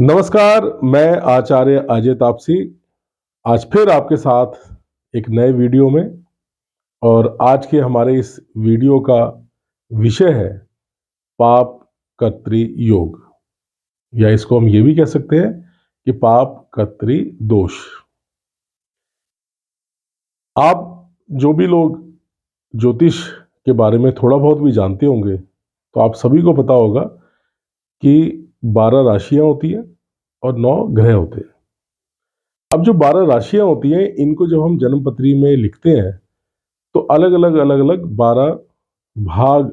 नमस्कार, मैं आचार्य अजय तापसी आज फिर आपके साथ एक नए वीडियो में। और आज के हमारे इस वीडियो का विषय है पाप कर्तृ योग, या इसको हम ये भी कह सकते हैं कि पाप कर्तृ दोष। आप जो भी लोग ज्योतिष के बारे में थोड़ा बहुत भी जानते होंगे तो आप सभी को पता होगा कि 12 राशियां होती हैं और 9 ग्रह होते हैं। अब जो 12 राशियां होती हैं इनको जब हम जन्म पत्री में लिखते हैं तो अलग अलग 12 भाग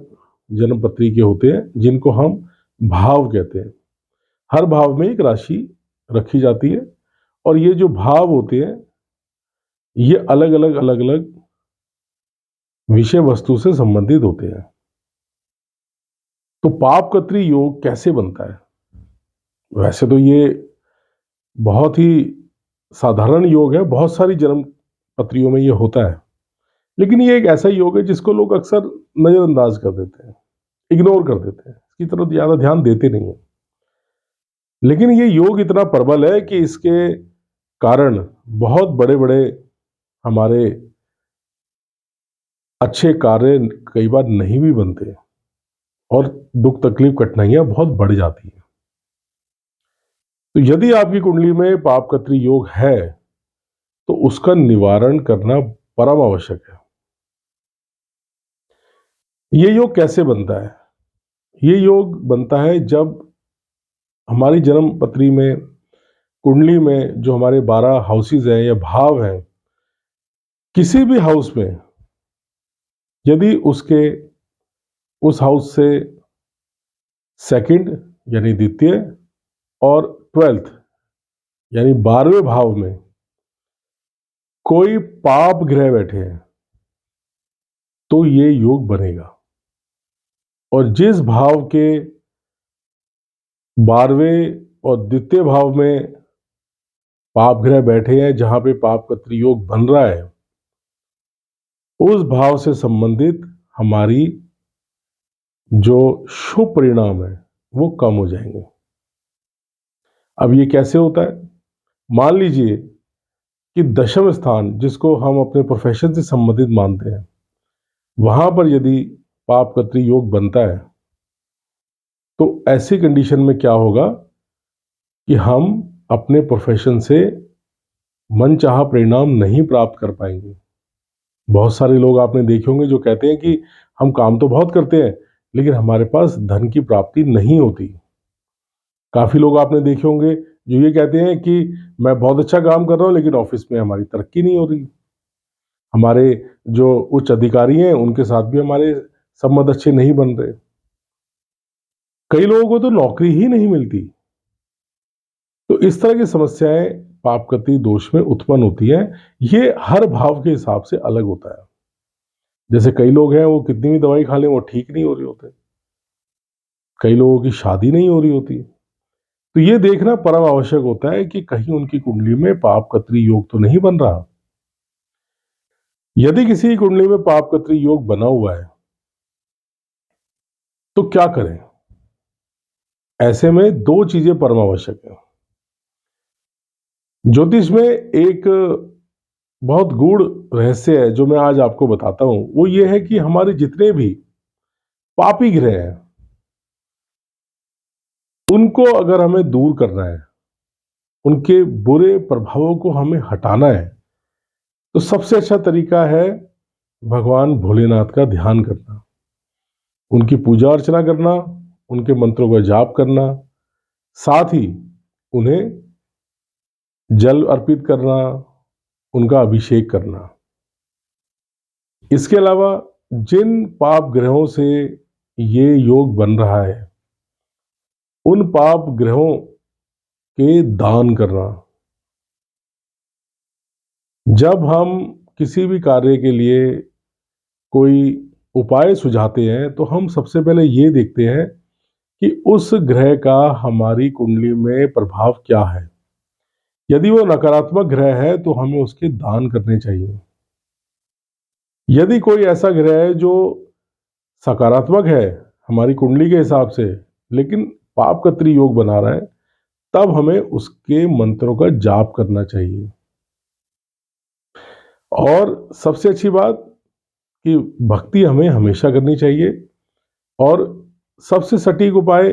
जन्म पत्री के होते हैं जिनको हम भाव कहते हैं। हर भाव में एक राशि रखी जाती है और ये जो भाव होते हैं ये अलग अलग विषय वस्तु से संबंधित होते हैं। तो पाप कर्तृ योग कैसे बनता है? वैसे तो ये बहुत ही साधारण योग है, बहुत सारी जन्म पत्रियों में ये होता है, लेकिन ये एक ऐसा योग है जिसको लोग अक्सर नजरअंदाज कर देते हैं, इग्नोर कर देते हैं, इसकी तरफ ज्यादा ध्यान देते नहीं है। लेकिन ये योग इतना प्रबल है कि इसके कारण बहुत बड़े बड़े हमारे अच्छे कार्य कई बार नहीं भी बनते और दुख तकलीफ कठिनाइयां बहुत बढ़ जाती हैं। तो यदि आपकी कुंडली में पाप कर्तृ योग है तो उसका निवारण करना परम आवश्यक है। ये योग कैसे बनता है? ये योग बनता है जब हमारी जन्म पत्री में कुंडली में जो हमारे 12 हाउसेज हैं या भाव हैं, किसी भी हाउस में यदि उसके उस हाउस से सेकंड यानी द्वितीय और 12th यानी 12वें भाव में कोई पाप ग्रह बैठे हैं तो ये योग बनेगा। और जिस भाव के 12वें और द्वितीय भाव में पाप ग्रह बैठे हैं, जहां पे पाप कर्तृ योग बन रहा है, उस भाव से संबंधित हमारी जो शुभ परिणाम है वो कम हो जाएंगे। अब ये कैसे होता है? मान लीजिए कि दशम स्थान, जिसको हम अपने प्रोफेशन से संबंधित मानते हैं, वहां पर यदि पाप कर्तृ योग बनता है तो ऐसी कंडीशन में क्या होगा कि हम अपने प्रोफेशन से मनचाहा परिणाम नहीं प्राप्त कर पाएंगे। बहुत सारे लोग आपने देखे होंगे जो कहते हैं कि हम काम तो बहुत करते हैं लेकिन हमारे पास धन की प्राप्ति नहीं होती। काफी लोग आपने देखे होंगे जो ये कहते हैं कि मैं बहुत अच्छा काम कर रहा हूं लेकिन ऑफिस में हमारी तरक्की नहीं हो रही। हमारे जो उच्च अधिकारी हैं उनके साथ भी हमारे संबंध अच्छे नहीं बन रहे। कई लोगों को तो नौकरी ही नहीं मिलती। तो इस तरह की समस्याएं पाप कर्तृ दोष में उत्पन्न होती हैं। ये हर भाव के हिसाब से अलग होता है। जैसे कई लोग हैं वो कितनी भी दवाई खा लें वो ठीक नहीं हो रही होते, कई लोगों की शादी नहीं हो रही होती। तो ये देखना परम आवश्यक होता है कि कहीं उनकी कुंडली में पाप कर्तृ योग तो नहीं बन रहा। यदि किसी कुंडली में पाप कर्तृ योग बना हुआ है तो क्या करें? ऐसे में दो चीजें परम आवश्यक है। ज्योतिष में एक बहुत गूढ़ रहस्य है जो मैं आज आपको बताता हूं। वो ये है कि हमारे जितने भी पापी ग्रह हैं उनको अगर हमें दूर करना है, उनके बुरे प्रभावों को हमें हटाना है, तो सबसे अच्छा तरीका है भगवान भोलेनाथ का ध्यान करना, उनकी पूजा अर्चना करना, उनके मंत्रों का जाप करना, साथ ही उन्हें जल अर्पित करना, उनका अभिषेक करना। इसके अलावा जिन पाप ग्रहों से ये योग बन रहा है उन पाप ग्रहों के दान करना। जब हम किसी भी कार्य के लिए कोई उपाय सुझाते हैं तो हम सबसे पहले ये देखते हैं कि उस ग्रह का हमारी कुंडली में प्रभाव क्या है। यदि वो नकारात्मक ग्रह है तो हमें उसके दान करने चाहिए। यदि कोई ऐसा ग्रह है जो सकारात्मक है हमारी कुंडली के हिसाब से लेकिन पाप कर्तृ योग बना रहा है, तब हमें उसके मंत्रों का जाप करना चाहिए। और सबसे अच्छी बात कि भक्ति हमें हमेशा करनी चाहिए। और सबसे सटीक उपाय,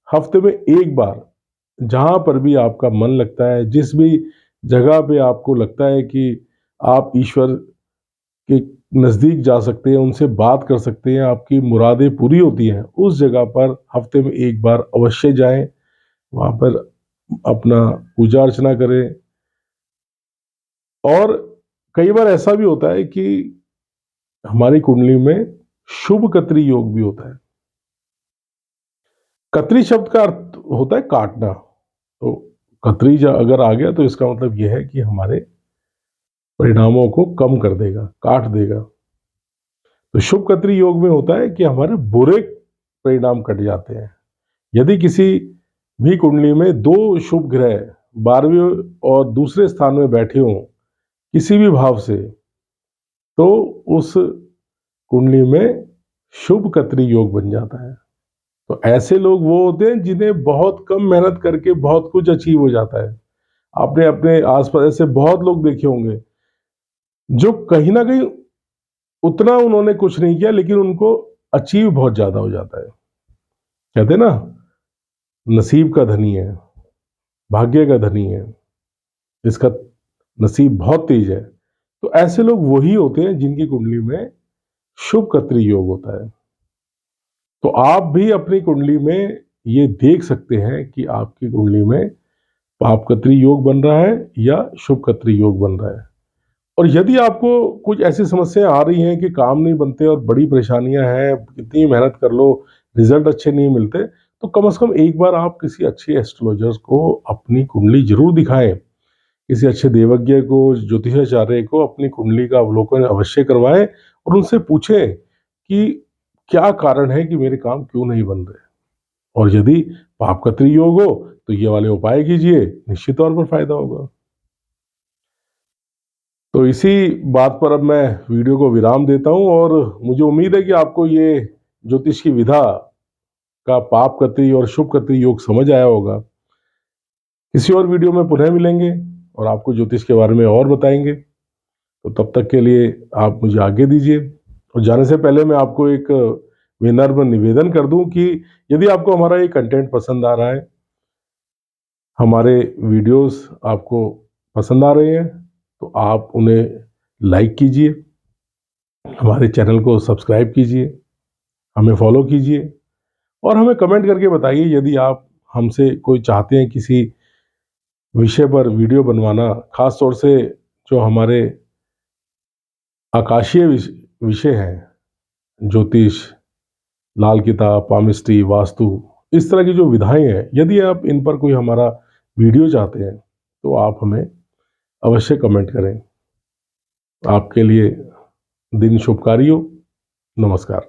हफ्ते में एक बार जहाँ पर भी आपका मन लगता है, जिस भी जगह पे आपको लगता है कि आप ईश्वर के नज़दीक जा सकते हैं, उनसे बात कर सकते हैं, आपकी मुरादें पूरी होती हैं, उस जगह पर हफ्ते में एक बार अवश्य जाएं, वहाँ पर अपना पूजा अर्चना करें। और कई बार ऐसा भी होता है कि हमारी कुंडली में शुभ कत्री योग भी होता है। कत्री शब्द का अर्थ होता है काटना। तो कत्री अगर आ गया तो इसका मतलब यह है कि हमारे परिणामों को कम कर देगा, काट देगा। तो शुभ कत्री योग में होता है कि हमारे बुरे परिणाम कट जाते हैं। यदि किसी भी कुंडली में दो शुभ ग्रह 12वें और दूसरे स्थान में बैठे हों किसी भी भाव से, तो उस कुंडली में शुभ कत्री योग बन जाता है। तो ऐसे लोग वो होते हैं जिन्हें बहुत कम मेहनत करके बहुत कुछ अचीव हो जाता है। आपने अपने आसपास ऐसे बहुत लोग देखे होंगे जो कहीं ना कहीं उतना उन्होंने कुछ नहीं किया, लेकिन उनको अचीव बहुत ज्यादा हो जाता है। कहते हैं ना, नसीब का धनी है, भाग्य का धनी है, इसका नसीब बहुत तेज है। तो ऐसे लोग वही होते हैं जिनकी कुंडली में शुभ कत्री योग होता है। तो आप भी अपनी कुंडली में ये देख सकते हैं कि आपकी कुंडली में पाप कत्री योग बन रहा है या शुभ कत्री योग बन रहा है। और यदि आपको कुछ ऐसी समस्याएं आ रही हैं कि काम नहीं बनते और बड़ी परेशानियां हैं, कितनी मेहनत कर लो, रिजल्ट अच्छे नहीं मिलते, तो कम से कम एक बार आप किसी अच्छे एस्ट्रोलॉजर को अपनी कुंडली जरूर दिखाएं। किसी अच्छे देवज्ञ को, ज्योतिषाचार्य को अपनी कुंडली का अवलोकन अवश्य करवाएं और उनसे पूछें कि क्या कारण है कि मेरे काम क्यों नहीं बन रहे। और यदि पापकत्री योग हो तो ये वाले उपाय कीजिए, निश्चित तौर पर फायदा होगा। तो इसी बात पर अब मैं वीडियो को विराम देता हूं और मुझे उम्मीद है कि आपको ये ज्योतिष की विधा का पापकत्री और शुभकत्री योग समझ आया होगा। किसी और वीडियो में पुनः मिलेंगे और आपको ज्योतिष के बारे में और बताएंगे। तो तब तक के लिए आप मुझे आगे दीजिए। और जाने से पहले मैं आपको एक विनम्र निवेदन कर दूं कि यदि आपको हमारा ये कंटेंट पसंद आ रहा है, हमारे वीडियोस आपको पसंद आ रहे हैं, तो आप उन्हें लाइक कीजिए, हमारे चैनल को सब्सक्राइब कीजिए, हमें फॉलो कीजिए और हमें कमेंट करके बताइए यदि आप हमसे कोई चाहते हैं किसी विषय पर वीडियो बनवाना, खास तौर से जो हमारे आकाशीय विषय हैं, ज्योतिष, लाल किताब, पामिस्ट्री, वास्तु, इस तरह की जो विधाएं हैं, यदि आप इन पर कोई हमारा वीडियो चाहते हैं तो आप हमें अवश्य कमेंट करें। आपके लिए दिन शुभकारी हो। नमस्कार।